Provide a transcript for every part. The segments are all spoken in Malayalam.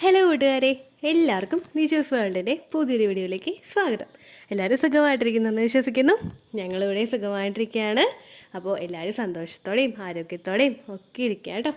ഹലോ കൂട്ടുകാരെ, എല്ലാവർക്കും നിജോസ് വേൾഡിൻ്റെ പുതിയൊരു വീഡിയോയിലേക്ക് സ്വാഗതം. എല്ലാവരും സുഖമായിട്ടിരിക്കുന്നെന്ന് വിശ്വസിക്കുന്നു. ഞങ്ങളിവിടെ സുഖമായിട്ടിരിക്കുകയാണ്. അപ്പോൾ എല്ലാവരും സന്തോഷത്തോടെയും ആരോഗ്യത്തോടെയും ഒക്കെ ഇരിക്കുക കേട്ടോ.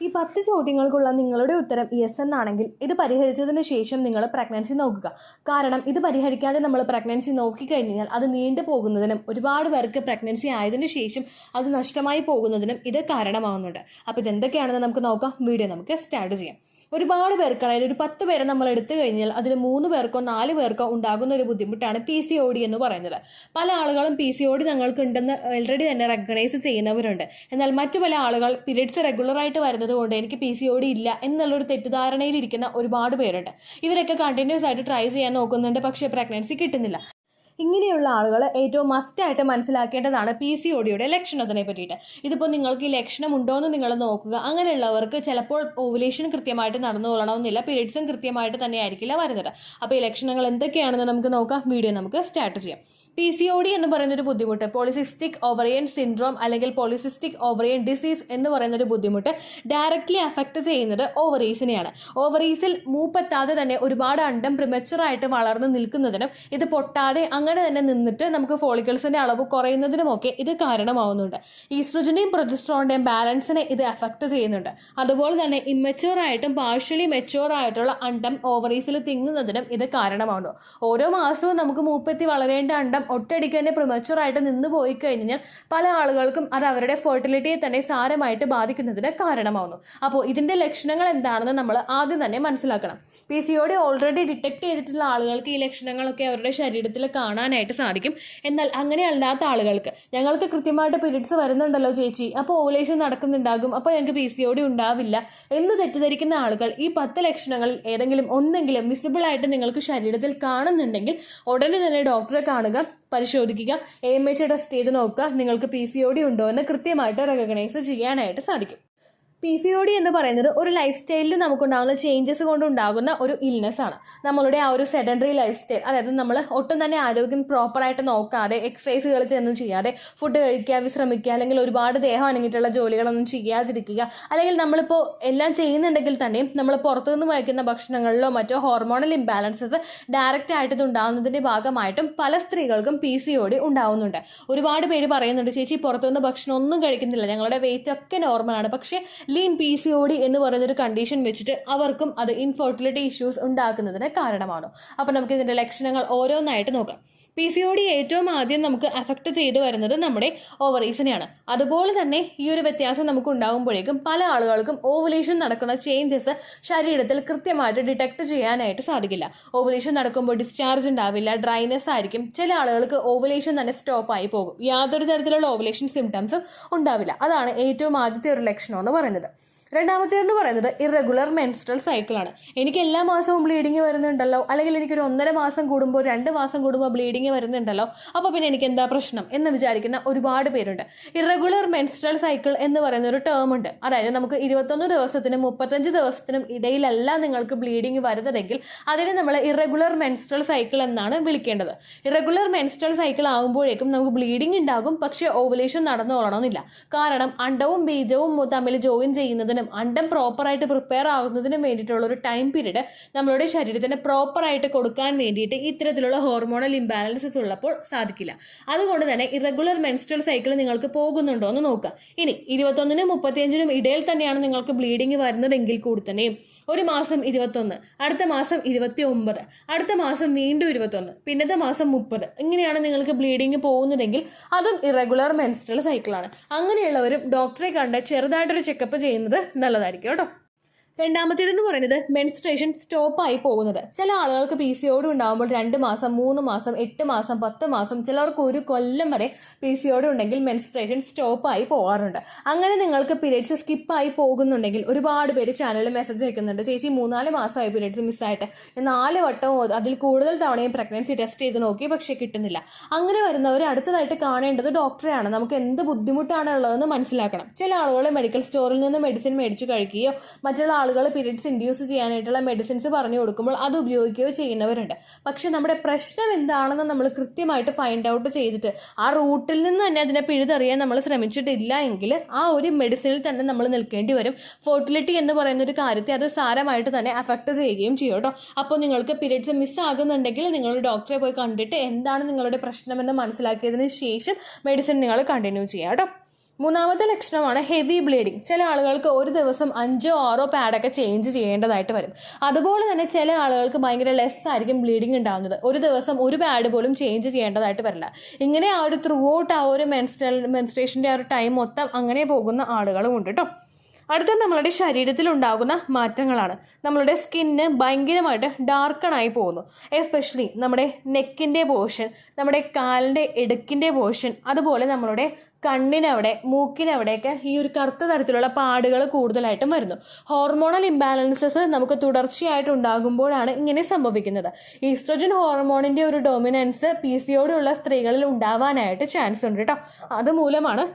ഈ 10 ചോദ്യങ്ങൾക്കുള്ള നിങ്ങളുടെ ഉത്തരം യെസ് എന്നാണെങ്കിൽ ഇത് പരിഹരിച്ചതിന് ശേഷം നിങ്ങൾ പ്രഗ്നൻസി നോക്കുക. കാരണം ഇത് പരിഹരിക്കാതെ നമ്മൾ പ്രഗ്നൻസി നോക്കിക്കഴിഞ്ഞാൽ അത് നീണ്ടു പോകുന്നതിനും ഒരുപാട് പേർക്ക് പ്രഗ്നൻസി ആയതിനു ശേഷം അത് നഷ്ടമായി പോകുന്നതിനും ഇത് കാരണമാവുന്നുണ്ട്. അപ്പോൾ ഇതെന്തൊക്കെയാണെന്ന് നമുക്ക് നോക്കാം. വീഡിയോ നമുക്ക് സ്റ്റാർട്ട് ചെയ്യാം. ഒരുപാട് പേർക്ക്, അതായത് ഒരു 10 പേരെ നമ്മൾ എടുത്തു കഴിഞ്ഞാൽ അതിൽ 3 പേർക്കോ 4 പേർക്കോ ഉണ്ടാകുന്ന ഒരു ബുദ്ധിമുട്ടാണ് PCOD എന്ന് പറയുന്നത്. പല ആളുകളും PCOD ഞങ്ങൾക്ക് ഉണ്ടെന്ന് ഓൾറെഡി തന്നെ റെക്കഗ്നൈസ് ചെയ്യുന്നവരുണ്ട്. എന്നാൽ മറ്റു പല ആളുകൾ പീരിയഡ്സ് റെഗുലറായിട്ട് വരുന്നത് കൊണ്ട് എനിക്ക് PCOD ഇല്ല എന്നുള്ളൊരു തെറ്റിദ്ധാരണയിൽ ഇരിക്കുന്ന ഒരുപാട് പേരുണ്ട്. ഇവരൊക്കെ കണ്ടിന്യൂസ് ആയിട്ട് ട്രൈ ചെയ്യാൻ നോക്കുന്നുണ്ട്, പക്ഷേ പ്രഗ്നൻസി കിട്ടുന്നില്ല. ഇങ്ങനെയുള്ള ആളുകൾ ഏറ്റവും മസ്റ്റായിട്ട് മനസ്സിലാക്കേണ്ടതാണ് PCODയുടെ ലക്ഷണത്തിനെ പറ്റിയിട്ട്. ഇതിപ്പോൾ നിങ്ങൾക്ക് ഈ ലക്ഷണം ഉണ്ടോ എന്ന് നിങ്ങൾ നോക്കുക. അങ്ങനെയുള്ളവർക്ക് ചിലപ്പോൾ ഓവുലേഷൻ കൃത്യമായിട്ട് നടന്നു കൊള്ളണമെന്നില്ല, പീരിയഡ്സും കൃത്യമായിട്ട് തന്നെ ആയിരിക്കില്ല വരുന്നത്. അപ്പോൾ ഈ ലക്ഷണങ്ങൾ എന്തൊക്കെയാണെന്ന് നമുക്ക് നോക്കാം. വീഡിയോ നമുക്ക് സ്റ്റാർട്ട് ചെയ്യാം. PCOD എന്ന് പറയുന്നൊരു ബുദ്ധിമുട്ട്, പോളിസിസ്റ്റിക് ഓവറിയൻ സിൻഡ്രോം അല്ലെങ്കിൽ പോളിസിസ്റ്റിക് ഓവറിയൻ ഡിസീസ് എന്ന് പറയുന്നൊരു ബുദ്ധിമുട്ട് ഡയറക്റ്റ്ലി അഫക്റ്റ് ചെയ്യുന്നത് ഓവറീസിനെയാണ്. ഓവറീസിൽ മൂപ്പെത്താതെ തന്നെ ഒരുപാട് അണ്ടം പ്രിമച്ചുറായിട്ട് വളർന്ന് നിൽക്കുന്നതിനും ഇത് പൊട്ടാതെ അങ്ങനെ തന്നെ നിന്നിട്ട് നമുക്ക് ഫോളിക്കിൾസിന്റെ അളവ് കുറയുന്നതിനുമൊക്കെ ഇത് കാരണമാവുന്നുണ്ട്. ഈസ്ട്രജന്റെയും പ്രൊജസ്ട്രോണിന്റെയും ബാലൻസിനെ ഇത് അഫക്റ്റ് ചെയ്യുന്നുണ്ട്. അതുപോലെ തന്നെ ഇമ്മച്യൂർ ആയിട്ടും പാർഷ്യലി മെച്യൂർ ആയിട്ടുള്ള അണ്ടം ഓവറീസിൽ തിങ്ങുന്നതിനും ഇത് കാരണമാവുന്നു. ഓരോ മാസവും നമുക്ക് മൂപ്പെത്തി വളരേണ്ട അണ്ടം ഒറ്റയടിക്ക് തന്നെ പ്രിമച്ചുറായിട്ട് നിന്ന് പോയി കഴിഞ്ഞാൽ പല ആളുകൾക്കും അത് അവരുടെ ഫെർട്ടിലിറ്റിയെ തന്നെ സാരമായിട്ട് ബാധിക്കുന്നതിന് കാരണമാവുന്നു. അപ്പോൾ ഇതിന്റെ ലക്ഷണങ്ങൾ എന്താണെന്ന് നമ്മൾ ആദ്യം തന്നെ മനസ്സിലാക്കണം. PCOD ഓൾറെഡി ഡിറ്റക്ട് ചെയ്തിട്ടുള്ള ആളുകൾക്ക് ഈ ലക്ഷണങ്ങളൊക്കെ അവരുടെ ശരീരത്തിൽ കാണാനായിട്ട് സാധിക്കും. എന്നാൽ അങ്ങനെ അല്ലാത്ത ആളുകൾക്ക്, ഞങ്ങൾക്ക് കൃത്യമായിട്ട് പീരിയഡ്സ് വരുന്നുണ്ടല്ലോ ചേച്ചി, അപ്പോൾ ഓവുലേഷൻ നടക്കുന്നുണ്ടാകും, അപ്പോൾ ഞങ്ങൾക്ക് PCOD ഉണ്ടാവില്ല എന്ന് തെറ്റിദ്ധരിക്കുന്ന ആളുകൾ ഈ 10 ലക്ഷണങ്ങളിൽ ഏതെങ്കിലും ഒന്നെങ്കിലും വിസിബിൾ ആയിട്ട് നിങ്ങൾക്ക് ശരീരത്തിൽ കാണുന്നുണ്ടെങ്കിൽ ഉടനെ തന്നെ ഡോക്ടറെ കാണുക, പരിശോധിക്കുക, AMH ടെസ്റ്റ് ചെയ്ത് നോക്കുക. നിങ്ങൾക്ക് PCOD ഉണ്ടോ എന്ന് കൃത്യമായിട്ട് റെക്കഗ്നൈസ് ചെയ്യാനായിട്ട് സാധിക്കും. PCOD എന്ന് പറയുന്നത് ഒരു ലൈഫ് സ്റ്റൈലിൽ നമുക്കുണ്ടാകുന്ന ചേഞ്ചസ് കൊണ്ടുണ്ടാകുന്ന ഒരു ഇൽനെസ് ആണ്. നമ്മളുടെ ആ ഒരു സെഡൻഡറി ലൈഫ് സ്റ്റൈൽ, അതായത് നമ്മൾ ഒട്ടും തന്നെ ആരോഗ്യം പ്രോപ്പറായിട്ട് നോക്കാതെ, എക്സസൈസുകൾ ഒന്നും ചെയ്യാതെ, ഫുഡ് കഴിക്കുക, വിശ്രമിക്കുക, അല്ലെങ്കിൽ ഒരുപാട് ദേഹം അനങ്ങിയിട്ടുള്ള ജോലികളൊന്നും ചെയ്യാതിരിക്കുക, അല്ലെങ്കിൽ നമ്മളിപ്പോൾ എല്ലാം ചെയ്യുന്നുണ്ടെങ്കിൽ തന്നെയും നമ്മൾ പുറത്തുനിന്ന് കഴിക്കുന്ന ഭക്ഷണങ്ങളിലോ മറ്റോ ഹോർമോണൽ ഇംബാലൻസസ് ഡയറക്റ്റ് ആയിട്ട് ഇത് ഉണ്ടാകുന്നതിൻ്റെ ഭാഗമായിട്ടും പല സ്ത്രീകൾക്കും PCOD ഉണ്ടാവുന്നുണ്ട്. ഒരുപാട് പേര് പറയുന്നുണ്ട്, ചേച്ചി പുറത്തുനിന്ന് ഭക്ഷണം ഒന്നും കഴിക്കുന്നില്ല, ഞങ്ങളുടെ വെയിറ്റ് ഒക്കെ നോർമലാണ്, പക്ഷേ ലീൻ PCOD എന്ന് പറയുന്നൊരു കണ്ടീഷൻ വെച്ചിട്ട് അവർക്കും അത് ഇൻഫെർട്ടിലിറ്റി ഇഷ്യൂസ് ഉണ്ടാക്കുന്നതിന് കാരണമാണ്. അപ്പോൾ നമുക്ക് ഇതിൻ്റെ ലക്ഷണങ്ങൾ ഓരോന്നായിട്ട് നോക്കാം. PCOD ഏറ്റവും ആദ്യം നമുക്ക് അഫക്റ്റ് ചെയ്തു വരുന്നത് നമ്മുടെ ഓവറീസിനെയാണ്. അതുപോലെ തന്നെ ഈ ഒരു വ്യത്യാസം നമുക്ക് ഉണ്ടാകുമ്പോഴേക്കും പല ആളുകൾക്കും ഓവുലേഷൻ നടക്കുന്ന ചേഞ്ചസ് ശരീരത്തിൽ കൃത്യമായിട്ട് ഡിറ്റക്ട് ചെയ്യാനായിട്ട് സാധിക്കില്ല. ഓവുലേഷൻ നടക്കുമ്പോൾ ഡിസ്ചാർജ് ഉണ്ടാവില്ല, ഡ്രൈനെസ് ആയിരിക്കും. ചില ആളുകൾക്ക് ഓവുലേഷൻ തന്നെ സ്റ്റോപ്പായി പോകും, യാതൊരു തരത്തിലുള്ള ഓവുലേഷൻ സിംറ്റംസും ഉണ്ടാവില്ല. അതാണ് ഏറ്റവും ആദ്യത്തെ ഒരു ലക്ഷണം എന്ന് പറയുന്നത്. രണ്ടാമത്തേതെന്ന് പറയുന്നത് ഇറഗുലർ മെൻസ്ട്രൽ സൈക്കിളാണ്. എനിക്ക് എല്ലാ മാസവും ബ്ലീഡിങ് വരുന്നുണ്ടല്ലോ, അല്ലെങ്കിൽ എനിക്കൊരു 1.5 മാസം കൂടുമ്പോൾ 2 മാസം കൂടുമ്പോൾ ബ്ലീഡിങ് വരുന്നുണ്ടല്ലോ, അപ്പോൾ പിന്നെ എനിക്ക് എന്താ പ്രശ്നം എന്ന് വിചാരിക്കുന്ന ഒരുപാട് പേരുണ്ട്. ഇറഗുലർ മെൻസ്ട്രൽ സൈക്കിൾ എന്ന് പറയുന്ന ഒരു ടേം ഉണ്ട്. അതായത് നമുക്ക് 21 ദിവസത്തിനും 35 ദിവസത്തിനും ഇടയിലല്ല നിങ്ങൾക്ക് ബ്ലീഡിങ് വരുന്നതെങ്കിൽ അതിനെ നമ്മൾ ഇറഗുലർ മെൻസ്ട്രൽ സൈക്കിൾ എന്നാണ് വിളിക്കേണ്ടത്. ഇറഗുലർ മെൻസ്ട്രൽ സൈക്കിൾ ആകുമ്പോഴേക്കും നമുക്ക് ബ്ലീഡിങ് ഉണ്ടാകും, പക്ഷേ ഓവുലേഷൻ നടന്നു കൊള്ളണമെന്നില്ല. കാരണം അണ്ടവും ബീജവും തമ്മിൽ ജോയിൻ ചെയ്യുന്നതിനും അണ്ടം പ്രോപ്പറായിട്ട് പ്രിപ്പയർ ആകുന്നതിനും വേണ്ടിയിട്ടുള്ള ഒരു ടൈം പീരീഡ് നമ്മളുടെ ശരീരത്തിന് പ്രോപ്പറായിട്ട് കൊടുക്കാൻ വേണ്ടിയിട്ട് ഇത്തരത്തിലുള്ള ഹോർമോണൽ ഇംബാലൻസസ് ഉള്ളപ്പോൾ സാധിക്കില്ല. അതുകൊണ്ട് തന്നെ ഇറഗുലർ മെൻസ്ട്രൽ സൈക്കിൾ നിങ്ങൾക്ക് പോകുന്നുണ്ടോ എന്ന് നോക്കുക. ഇനി 21നും 35നും ഇടയിൽ തന്നെയാണ് നിങ്ങൾക്ക് ബ്ലീഡിങ് വരുന്നതെങ്കിൽ കൂടി തന്നെയും ഒരു മാസം 21, അടുത്ത മാസം 29, അടുത്ത മാസം വീണ്ടും 21, പിന്നത്തെ മാസം 30, ഇങ്ങനെയാണ് നിങ്ങൾക്ക് ബ്ലീഡിങ് പോകുന്നതെങ്കിൽ അതും ഇറഗുലർ മെൻസ്ട്രൽ സൈക്കിളാണ്. അങ്ങനെയുള്ളവരും ഡോക്ടറെ കണ്ട് ചെറുതായിട്ടൊരു ചെക്കപ്പ് ചെയ്യുന്നത് നല്ലതായിരിക്കും കേട്ടോ. രണ്ടാമത്തേതെന്ന് പറയുന്നത് മെൻസ്ട്രേഷൻ സ്റ്റോപ്പായി പോകുന്നത്. ചില ആളുകൾക്ക് PCOD ഉണ്ടാകുമ്പോൾ 2 മാസം, 3 മാസം, 8 മാസം, 10 മാസം, ചിലർക്ക് 1 കൊല്ലം വരെ PCOD ഉണ്ടെങ്കിൽ മെൻസ്ട്രേഷൻ സ്റ്റോപ്പായി പോകാറുണ്ട്. അങ്ങനെ നിങ്ങൾക്ക് പീരിയഡ്സ് സ്കിപ്പായി പോകുന്നുണ്ടെങ്കിൽ ഒരുപാട് പേര് ചാനലിൽ മെസ്സേജ് അയക്കുന്നുണ്ട്, ചേച്ചി 3-4 മാസമായി പീരിയഡ്സ് മിസ്സായിട്ട്, ഞാൻ 4 വട്ടവും അതിൽ കൂടുതൽ തവണയും പ്രഗ്നൻസി ടെസ്റ്റ് ചെയ്ത് നോക്കി, പക്ഷേ കിട്ടുന്നില്ല. അങ്ങനെ വരുന്നവർ അടുത്തതായിട്ട് കാണേണ്ടത് ഡോക്ടറെയാണ്. നമുക്ക് എന്ത് ബുദ്ധിമുട്ടാണ് ഉള്ളതെന്ന് മനസ്സിലാക്കണം. ചില ആളുകൾ മെഡിക്കൽ സ്റ്റോറിൽ നിന്ന് മെഡിസിൻ മേടിച്ച് കഴിക്കുകയോ മറ്റുള്ള ആളുകൾ ആളുകൾ പീരിയഡ്സ് ഇൻഡ്യൂസ് ചെയ്യാനായിട്ടുള്ള മെഡിസിൻസ് പറഞ്ഞു കൊടുക്കുമ്പോൾ അത് ഉപയോഗിക്കുകയോ ചെയ്യുന്നവരുണ്ട്. പക്ഷെ നമ്മുടെ പ്രശ്നം എന്താണെന്ന് നമ്മൾ കൃത്യമായിട്ട് ഫൈൻഡ് ഔട്ട് ചെയ്തിട്ട് ആ റൂട്ടിൽ നിന്ന് തന്നെ അതിനെ പിഴുതെറിയാൻ നമ്മൾ ശ്രമിച്ചിട്ടില്ല എങ്കിൽ ആ ഒരു മെഡിസിനിൽ തന്നെ നമ്മൾ നിൽക്കേണ്ടി വരും. ഫെർട്ടിലിറ്റി എന്ന് പറയുന്ന ഒരു കാര്യത്തെ അത് സാരമായിട്ട് തന്നെ അഫക്റ്റ് ചെയ്യുകയും ചെയ്യും കേട്ടോ. അപ്പോൾ നിങ്ങൾക്ക് പീരിയഡ്സ് മിസ്സാകുന്നുണ്ടെങ്കിൽ നിങ്ങൾ ഡോക്ടറെ പോയി കണ്ടിട്ട് എന്താണ് നിങ്ങളുടെ പ്രശ്നമെന്ന് മനസ്സിലാക്കിയതിന് ശേഷം മെഡിസിൻ നിങ്ങൾ കണ്ടിന്യൂ ചെയ്യാം കേട്ടോ. മൂന്നാമത്തെ ലക്ഷണമാണ് ഹെവി ബ്ലീഡിങ്. ചില ആളുകൾക്ക് ഒരു ദിവസം 5-6 പാഡൊക്കെ ചേഞ്ച് ചെയ്യേണ്ടതായിട്ട് വരും. അതുപോലെ തന്നെ ചില ആളുകൾക്ക് ഭയങ്കര ലെസ് ആയിരിക്കും ബ്ലീഡിങ് ഉണ്ടാകുന്നത്. ഒരു ദിവസം ഒരു പാഡ് പോലും ചേഞ്ച് ചെയ്യേണ്ടതായിട്ട് വരില്ല. ഇങ്ങനെ ആ ഒരു ത്രൂ ഔട്ട് ആ ഒരു മെൻസ്ട്രേഷൻ്റെ ആ ഒരു ടൈം മൊത്തം അങ്ങനെ പോകുന്ന ആളുകളും ഉണ്ട് കേട്ടോ. അടുത്ത നമ്മളുടെ ശരീരത്തിൽ ഉണ്ടാകുന്ന മാറ്റങ്ങളാണ്. നമ്മളുടെ സ്കിന്ന് ഭയങ്കരമായിട്ട് ഡാർക്കണായി പോകുന്നു. എസ്പെഷ്യലി നമ്മുടെ നെക്കിൻ്റെ പോർഷൻ, നമ്മുടെ കാലിൻ്റെ ഇടുക്കിൻ്റെ പോർഷൻ, അതുപോലെ നമ്മളുടെ കണ്ണിനവിടെ മൂക്കിനവിടെയൊക്കെ ഈ ഒരു കറുത്ത തരത്തിലുള്ള പാടുകൾ കൂടുതലായിട്ടും വരുന്നു. ഹോർമോണൽ ഇംബാലൻസസ് നമുക്ക് തുടർച്ചയായിട്ട് ഉണ്ടാകുമ്പോഴാണ് ഇങ്ങനെ സംഭവിക്കുന്നത്. ഈസ്ട്രജൻ ഹോർമോണിൻ്റെ ഒരു ഡൊമിനൻസ് PCOD ഉള്ള സ്ത്രീകളിൽ ഉണ്ടാവാനായിട്ട് ചാൻസ് ഉണ്ട് കേട്ടോ. അതുമൂലമാണ്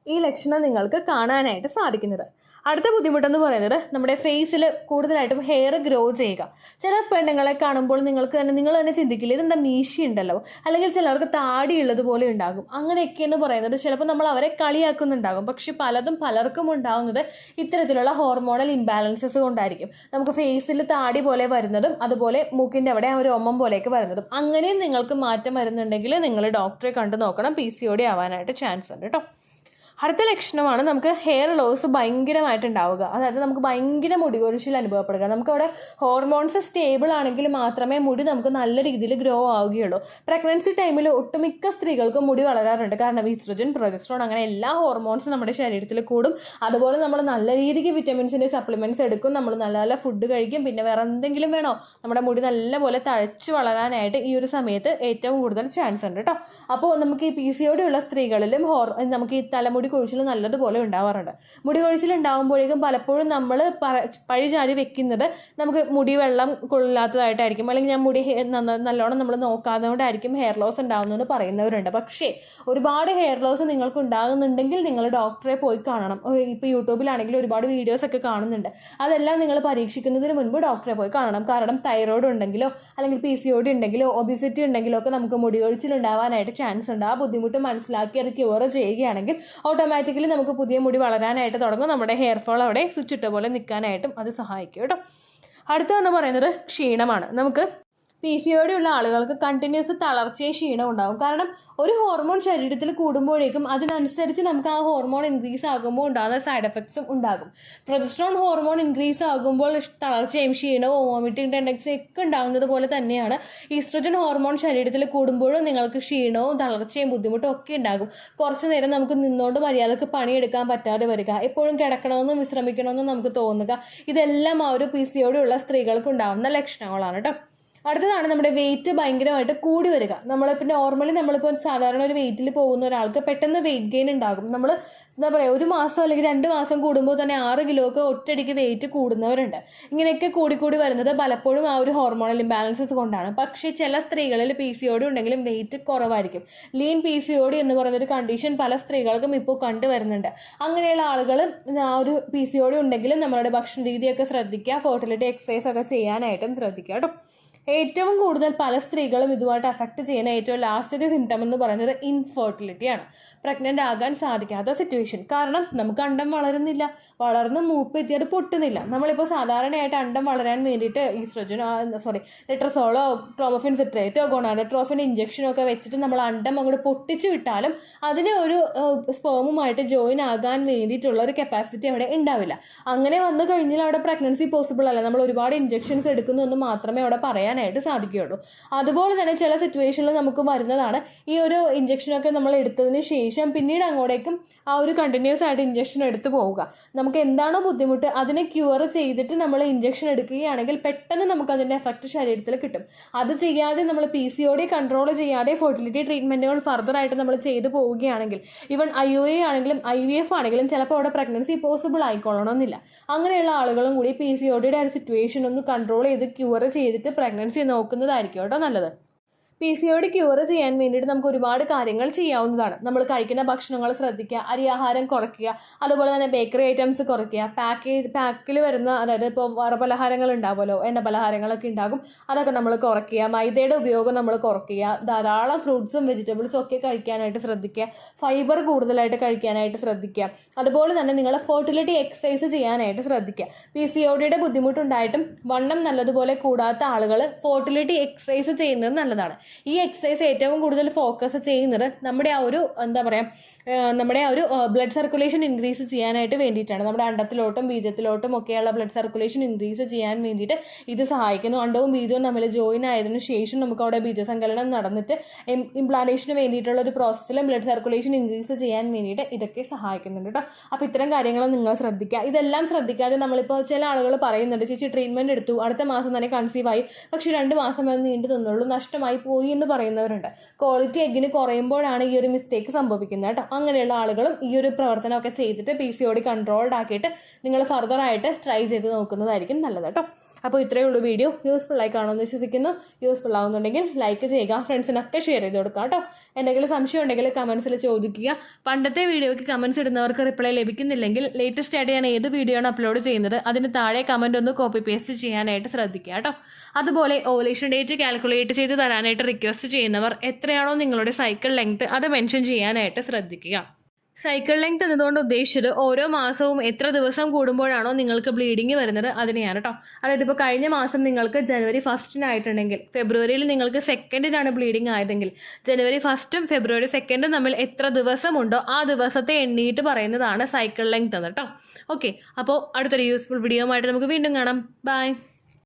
ഈ ലക്ഷണം നിങ്ങൾക്ക് കാണാനായിട്ട് സാധിക്കുന്നത്. അടുത്ത ബുദ്ധിമുട്ടെന്ന് പറയുന്നത് നമ്മുടെ ഫേസിൽ കൂടുതലായിട്ടും ഹെയർ ഗ്രോ ചെയ്യുക. ചില പെണ്ണുങ്ങളെ കാണുമ്പോൾ നിങ്ങൾ തന്നെ ചിന്തിക്കില്ല, ഇതെന്താ മീശി ഉണ്ടല്ലോ, അല്ലെങ്കിൽ ചിലർക്ക് താടി ഉള്ളതുപോലെ ഉണ്ടാകും. അങ്ങനെയൊക്കെയെന്ന് പറയുന്നത് ചിലപ്പോൾ നമ്മൾ അവരെ കളിയാക്കുന്നുണ്ടാകും. പക്ഷെ പലർക്കും ഉണ്ടാകുന്നത് ഇത്തരത്തിലുള്ള ഹോർമോണൽ ഇംബാലൻസസ് കൊണ്ടായിരിക്കും. നമുക്ക് ഫേസിൽ താടി പോലെ വരുന്നതും അതുപോലെ മൂക്കിൻ്റെ അവിടെ ഒരു ഒമ്മം പോലെയൊക്കെ വരുന്നതും. അങ്ങനെയും നിങ്ങൾക്ക് മാറ്റം വരുന്നുണ്ടെങ്കിൽ നിങ്ങൾ ഡോക്ടറെ കണ്ടു നോക്കണം. PCOD ആവാനായിട്ട് ചാൻസ് ഉണ്ട് കേട്ടോ. അടുത്ത ലക്ഷണമാണ് നമുക്ക് ഹെയർ ലോസ് ഭയങ്കരമായിട്ടുണ്ടാവുക. അതായത് നമുക്ക് ഭയങ്കര മുടി കൊഴിച്ചിൽ അനുഭവപ്പെടുക. നമുക്കവിടെ ഹോർമോൺസ് സ്റ്റേബിൾ ആണെങ്കിൽ മാത്രമേ മുടി നമുക്ക് നല്ല രീതിയിൽ ഗ്രോ ആവുകയുള്ളൂ. പ്രഗ്നൻസി ടൈമിൽ ഒട്ടുമിക്ക സ്ത്രീകൾക്കും മുടി വളരാറുണ്ട്. കാരണം ഈസ്ട്രജൻ, പ്രൊജസ്ട്രോൺ അങ്ങനെ എല്ലാ ഹോർമോൺസും നമ്മുടെ ശരീരത്തിൽ കൂടും. അതുപോലെ നമ്മൾ നല്ല രീതിക്ക് വിറ്റമിൻസിൻ്റെ സപ്ലിമെൻറ്റ്സ് എടുക്കും, നമ്മൾ നല്ല നല്ല ഫുഡ് കഴിക്കും. പിന്നെ വേറെ എന്തെങ്കിലും വേണോ, നമ്മുടെ മുടി നല്ലപോലെ തഴച്ച് വളരാനായിട്ട് ഈ ഒരു സമയത്ത് ഏറ്റവും കൂടുതൽ ചാൻസ് ഉണ്ട് കേട്ടോ. അപ്പോൾ നമുക്ക് ഈ PCOD ഉള്ള സ്ത്രീകളിലും നമുക്ക് ഈ തലമുടി കൊഴിച്ചിൽ നല്ലതുപോലെ ഉണ്ടാവാറുണ്ട്. മുടി കൊഴിച്ചിൽ ഉണ്ടാകുമ്പോഴേക്കും പലപ്പോഴും നമ്മൾ പഴിചാരി വെക്കുന്നത് നമുക്ക് മുടി വെള്ളം കൊള്ളാത്തതായിട്ടായിരിക്കും, അല്ലെങ്കിൽ ഞാൻ മുടി നല്ലോണം നമ്മൾ നോക്കാത്തതുകൊണ്ടായിരിക്കും ഹെയർ ലോസ് ഉണ്ടാകുന്നതെന്ന് പറയുന്നവരുണ്ട്. പക്ഷേ ഒരുപാട് ഹെയർ ലോസ് നിങ്ങൾക്ക് ഉണ്ടാകുന്നുണ്ടെങ്കിൽ നിങ്ങൾ ഡോക്ടറെ പോയി കാണണം. ഇപ്പോൾ യൂട്യൂബിലാണെങ്കിൽ ഒരുപാട് വീഡിയോസ് ഒക്കെ കാണുന്നുണ്ട്. അതെല്ലാം നിങ്ങൾ പരീക്ഷിക്കുന്നതിന് മുൻപ് ഡോക്ടറെ പോയി കാണണം. കാരണം തൈറോയ്ഡ് ഉണ്ടെങ്കിലോ അല്ലെങ്കിൽ PCOD ഉണ്ടെങ്കിലോ ഒബിസിറ്റി ഉണ്ടെങ്കിലോ ഒക്കെ നമുക്ക് മുടി കൊഴിച്ചിൽ ഉണ്ടാവാനായിട്ട് ചാൻസ് ഉണ്ട്. ആ ബുദ്ധിമുട്ട് മനസ്സിലാക്കി അത് ക്യൂർ ചെയ്യുകയാണെങ്കിൽ ഓട്ടോമാറ്റിക്കലി നമുക്ക് പുതിയ മുടി വളരാനായിട്ട് തുടങ്ങും. നമ്മുടെ ഹെയർ ഫോൾ അവിടെ സ്വിച്ച് ഇട്ട പോലെ നിൽക്കാനായിട്ടും അത് സഹായിക്കും കേട്ടോ. അടുത്തതെന്ന് പറയുന്നത് ക്ഷീണമാണ്. നമുക്ക് PCOD ഉള്ള ആളുകൾക്ക് കണ്ടിന്യൂസ് തളർച്ചയും ക്ഷീണം ഉണ്ടാകും. കാരണം ഒരു ഹോർമോൺ ശരീരത്തിൽ കൂടുമ്പോഴേക്കും അതിനനുസരിച്ച് നമുക്ക് ആ ഹോർമോൺ ഇൻക്രീസ് ആകുമ്പോൾ ഉണ്ടാകുന്ന സൈഡ് എഫക്ട്സും ഉണ്ടാകും. പ്രൊജസ്ട്രോൺ ഹോർമോൺ ഇൻക്രീസ് ആകുമ്പോൾ തളർച്ചയും ക്ഷീണവും വോമിറ്റിംഗ് ടെൻഡൻസി ഒക്കെ ഉണ്ടാകുന്നത് പോലെ തന്നെയാണ് ഈസ്ട്രജൻ ഹോർമോൺ ശരീരത്തിൽ കൂടുമ്പോഴും നിങ്ങൾക്ക് ക്ഷീണവും തളർച്ചയും ബുദ്ധിമുട്ടും ഒക്കെ ഉണ്ടാകും. കുറച്ച് നേരം നമുക്ക് നിന്നുകൊണ്ട് മര്യാദക്ക് പണിയെടുക്കാൻ പറ്റാതെ വരിക, എപ്പോഴും കിടക്കണമെന്നും വിശ്രമിക്കണമെന്നും നമുക്ക് തോന്നുക, ഇതെല്ലാം ആ ഒരു PCOD ഉള്ള സ്ത്രീകൾക്ക് ഉണ്ടാകുന്ന ലക്ഷണങ്ങളാണ് കേട്ടോ. അടുത്തതാണ് നമ്മുടെ വെയിറ്റ് ഭയങ്കരമായിട്ട് കൂടി വരിക. നമ്മളിപ്പോൾ നോർമലി നമ്മളിപ്പോൾ സാധാരണ ഒരു വെയിറ്റിൽ പോകുന്ന ഒരാൾക്ക് പെട്ടെന്ന് വെയിറ്റ് ഗെയിൻ ഉണ്ടാകും. നമ്മൾ എന്താ പറയുക, 1 മാസം അല്ലെങ്കിൽ 2 മാസം കൂടുമ്പോൾ തന്നെ 6 കിലോ ഒക്കെ ഒറ്റയടിക്ക് വെയിറ്റ് കൂടുന്നവരുണ്ട്. ഇങ്ങനെയൊക്കെ കൂടി വരുന്നത് പലപ്പോഴും ആ ഒരു ഹോർമോണൽ ഇംബാലൻസസ് കൊണ്ടാണ്. പക്ഷേ ചില സ്ത്രീകളിൽ PCOD ഉണ്ടെങ്കിലും വെയിറ്റ് കുറവായിരിക്കും. ലീൻ PCOD എന്ന് പറയുന്നൊരു കണ്ടീഷൻ പല സ്ത്രീകൾക്കും ഇപ്പോൾ കണ്ടുവരുന്നുണ്ട്. അങ്ങനെയുള്ള ആളുകൾ ആ ഒരു PCOD ഉണ്ടെങ്കിലും നമ്മളുടെ ഭക്ഷണ രീതിയൊക്കെ ശ്രദ്ധിക്കുക, ഫെർട്ടിലിറ്റി എക്സസൈസ് ഒക്കെ ചെയ്യാനായിട്ടും ശ്രദ്ധിക്കുക കേട്ടോ. ഏറ്റവും കൂടുതൽ പല സ്ത്രീകളും ഇതുമായിട്ട് അഫക്റ്റ് ചെയ്യുന്ന ഏറ്റവും ലാസ്റ്റത്തെ സിംറ്റം എന്ന് പറയുന്നത് ഇൻഫെർട്ടിലിറ്റിയാണ്. പ്രഗ്നൻ്റ് ആകാൻ സാധിക്കാത്ത സിറ്റുവേഷൻ. കാരണം നമുക്ക് അണ്ടം വളരുന്നില്ല, വളർന്ന് മൂപ്പെത്തിയത് പൊട്ടുന്നില്ല. നമ്മളിപ്പോൾ സാധാരണയായിട്ട് അണ്ടം വളരാൻ വേണ്ടിയിട്ട് ലെട്രസോളോ ട്രോമോഫിൻ സിട്രേറ്റോ ഗോണാഡോട്രോഫിൻ ഇഞ്ചക്ഷനോ ഒക്കെ വെച്ചിട്ട് നമ്മൾ അണ്ടം അങ്ങോട്ട് പൊട്ടിച്ച് വിട്ടാലും അതിന് ഒരു സ്പേമുമായിട്ട് ജോയിൻ ആകാൻ വേണ്ടിയിട്ടുള്ള ഒരു കപ്പാസിറ്റി അവിടെ ഉണ്ടാവില്ല. അങ്ങനെ വന്നു കഴിഞ്ഞാൽ അവിടെ പ്രഗ്നൻസി പോസിബിൾ അല്ല. നമ്മൾ ഒരുപാട് ഇഞ്ചക്ഷൻസ് എടുക്കുന്നു എന്ന് മാത്രമേ അവിടെ പറയാനായിട്ട് സാധിക്കുകയുള്ളൂ. അതുപോലെ തന്നെ ചില സിറ്റുവേഷനിൽ നമുക്ക് വരുന്നതാണ് ഈ ഒരു ഇഞ്ചക്ഷനൊക്കെ നമ്മൾ എടുത്തതിന് ശേഷം പിന്നീട് അങ്ങോട്ടേക്കും ആ ഒരു കണ്ടിന്യൂസ് ആയിട്ട് ഇഞ്ചക്ഷൻ എടുത്തു പോവുക. നമുക്ക് എന്താണോ ബുദ്ധിമുട്ട് അതിനെ ക്യൂർ ചെയ്തിട്ട് നമ്മൾ ഇഞ്ചക്ഷൻ എടുക്കുകയാണെങ്കിൽ പെട്ടെന്ന് നമുക്ക് അതിൻ്റെ എഫക്റ്റ് ശരീരത്തിൽ കിട്ടും. അത് ചെയ്യാതെ നമ്മൾ PCOD കൺട്രോൾ ചെയ്യാതെ ഫെർട്ടിലിറ്റി ട്രീറ്റ്മെൻറ്റുകൾ ഫർദറായിട്ട് നമ്മൾ ചെയ്തു പോവുകയാണെങ്കിൽ ഈവൻ IUI ആണെങ്കിലും IVF ആണെങ്കിലും ചിലപ്പോൾ അവിടെ പ്രഗ്നൻസി പോസിബിൾ ആയിക്കൊള്ളണമെന്നില്ല. അങ്ങനെയുള്ള ആളുകളും കൂടി PCODയുടെ ഒരു സിറ്റുവേഷൻ ഒന്ന് കൺട്രോൾ ചെയ്ത് ക്യൂർ ചെയ്തിട്ട് പ്രഗ്നൻസി നോക്കുന്നതായിരിക്കും കേട്ടോ നല്ലത്. PCOD ക്യൂർ ചെയ്യാൻ വേണ്ടിയിട്ട് നമുക്ക് ഒരുപാട് കാര്യങ്ങൾ ചെയ്യാവുന്നതാണ്. നമ്മൾ കഴിക്കുന്ന ഭക്ഷണങ്ങൾ ശ്രദ്ധിക്കുക, അരിയാഹാരം കുറയ്ക്കുക, അതുപോലെ തന്നെ ബേക്കറി ഐറ്റംസ് കുറയ്ക്കുക, പാക്കിൽ വരുന്ന അതായത് ഇപ്പോൾ വറപലഹാരങ്ങൾ ഉണ്ടാവുമല്ലോ, എണ്ണ പലഹാരങ്ങളൊക്കെ ഉണ്ടാകും, അതൊക്കെ നമ്മൾ കുറയ്ക്കുക. മൈദയുടെ ഉപയോഗം നമ്മൾ കുറയ്ക്കുക. ധാരാളം ഫ്രൂട്ട്സും വെജിറ്റബിൾസും ഒക്കെ കഴിക്കാനായിട്ട് ശ്രദ്ധിക്കുക. ഫൈബർ കൂടുതലായിട്ട് കഴിക്കാനായിട്ട് ശ്രദ്ധിക്കുക. അതുപോലെ തന്നെ നിങ്ങൾ ഫെർട്ടിലിറ്റി എക്സസൈസ് ചെയ്യാനായിട്ട് ശ്രദ്ധിക്കുക. PCODയുടെ ബുദ്ധിമുട്ടുണ്ടായിട്ടും വണ്ണം നല്ലതുപോലെ കൂടാത്ത ആളുകൾ ഫെർട്ടിലിറ്റി എക്സസൈസ് ചെയ്യുന്നത് നല്ലതാണ്. ഈ എക്സസൈസ് ഏറ്റവും കൂടുതൽ ഫോക്കസ് ചെയ്യുന്നത് നമ്മുടെ ആ ഒരു ബ്ലഡ് സർക്കുലേഷൻ ഇൻക്രീസ് ചെയ്യാനായിട്ട് വേണ്ടിയിട്ടാണ്. നമ്മുടെ അണ്ടത്തിലോട്ടും ബീജത്തിലോട്ടും ഒക്കെയുള്ള ബ്ലഡ് സർക്കുലേഷൻ ഇൻക്രീസ് ചെയ്യാൻ വേണ്ടിയിട്ട് ഇത് സഹായിക്കുന്നു. അണ്ടവും ബീജവും തമ്മിൽ ജോയിൻ ആയതിനു ശേഷം നമുക്ക് അവിടെ ബീജസങ്കലനം നടന്നിട്ട് ഇംപ്ലാന്റേഷന് വേണ്ടിയിട്ടുള്ള ഒരു പ്രോസസ്സിലും ബ്ലഡ് സർക്കുലേഷൻ ഇൻക്രീസ് ചെയ്യാൻ വേണ്ടിയിട്ട് ഇതൊക്കെ സഹായിക്കുന്നുണ്ട് കേട്ടോ. അപ്പോൾ ഇത്തരം കാര്യങ്ങൾ നിങ്ങൾ ശ്രദ്ധിക്കുക. ഇതെല്ലാം ശ്രദ്ധിക്കാതെ നമ്മളിപ്പോൾ ചില ആളുകൾ പറയുന്നുണ്ട്, ചേച്ചി ട്രീറ്റ്മെൻറ്റ് എടുത്തു, അടുത്ത മാസം തന്നെ കൺസീവ് ആയി, പക്ഷേ 2 മാസം വരെ നീണ്ടു നിന്നുള്ളൂ, നഷ്ടമായി പോയി എന്ന് പറയുന്നവരുണ്ട്. ക്വാളിറ്റി എഗ്ഗിന് കുറയുമ്പോഴാണ് ഈ ഒരു മിസ്റ്റേക്ക് സംഭവിക്കുന്നത് കേട്ടോ. അങ്ങനെയുള്ള ആളുകളും ഈ ഒരു പ്രവർത്തനമൊക്കെ ചെയ്തിട്ട് PCOD കൺട്രോൾഡ് ആക്കിയിട്ട് നിങ്ങൾ ഫർദർ ആയിട്ട് ട്രൈ ചെയ്ത് നോക്കുന്നതായിരിക്കും നല്ലത് കേട്ടോ. അപ്പോൾ ഇത്രയേ ഉള്ളൂ വീഡിയോ. യൂസ്ഫുൾ ആയി കാണുമെന്ന് വിശ്വസിക്കുന്നു. യൂസ്ഫുൾ ആവുന്നുണ്ടെങ്കിൽ ലൈക്ക് ചെയ്യുക, ഫ്രണ്ട്സിനൊക്കെ ഷെയർ ചെയ്ത് കൊടുക്കുക കേട്ടോ. എന്തെങ്കിലും സംശയം ഉണ്ടെങ്കിൽ കമൻസിൽ ചോദിക്കുക. പണ്ടത്തെ വീഡിയോയ്ക്ക് കമൻസ് ഇടുന്നവർക്ക് റിപ്ലൈ ലഭിക്കുന്നില്ലെങ്കിൽ ലേറ്റസ്റ്റ് ആയിട്ട് ഞാൻ ഏത് വീഡിയോ ആണ് അപ്ലോഡ് ചെയ്യുന്നത് അതിന് താഴെ കമൻറ്റ് ഒന്ന് കോപ്പി പേസ്റ്റ് ചെയ്യാനായിട്ട് ശ്രദ്ധിക്കുക കേട്ടോ. അതുപോലെ ഓവുലേഷൻ ഡേറ്റ് കാൽക്കുലേറ്റ് ചെയ്ത് തരാനായിട്ട് റിക്വസ്റ്റ് ചെയ്യുന്നവർ എത്രയാണോ നിങ്ങളുടെ സൈക്കിൾ ലെങ്ത് അത് മെൻഷൻ ചെയ്യാനായിട്ട് ശ്രദ്ധിക്കുക. സൈക്കിൾ ലെങ്ത് എന്നതുകൊണ്ട് ഉദ്ദേശിച്ചത് ഓരോ മാസവും എത്ര ദിവസം കൂടുമ്പോഴാണോ നിങ്ങൾക്ക് ബ്ലീഡിങ് വരുന്നത് അതിനെയാണ് കേട്ടോ. അതായത് ഇപ്പോൾ കഴിഞ്ഞ മാസം നിങ്ങൾക്ക് ജനുവരി 1 ഫെബ്രുവരിയിൽ നിങ്ങൾക്ക് 2 ബ്ലീഡിങ് ആയതെങ്കിൽ ജനുവരി 1 ഫെബ്രുവരി 2 തമ്മിൽ എത്ര ദിവസമുണ്ടോ ആ ദിവസത്തെ എണ്ണീട്ട് പറയുന്നതാണ് സൈക്കിൾ ലെങ്ത് എന്ന് കേട്ടോ. ഓക്കെ, അപ്പോൾ അടുത്തൊരു യൂസ്ഫുൾ വീഡിയോ ആയിട്ട് നമുക്ക് വീണ്ടും കാണാം. ബൈ.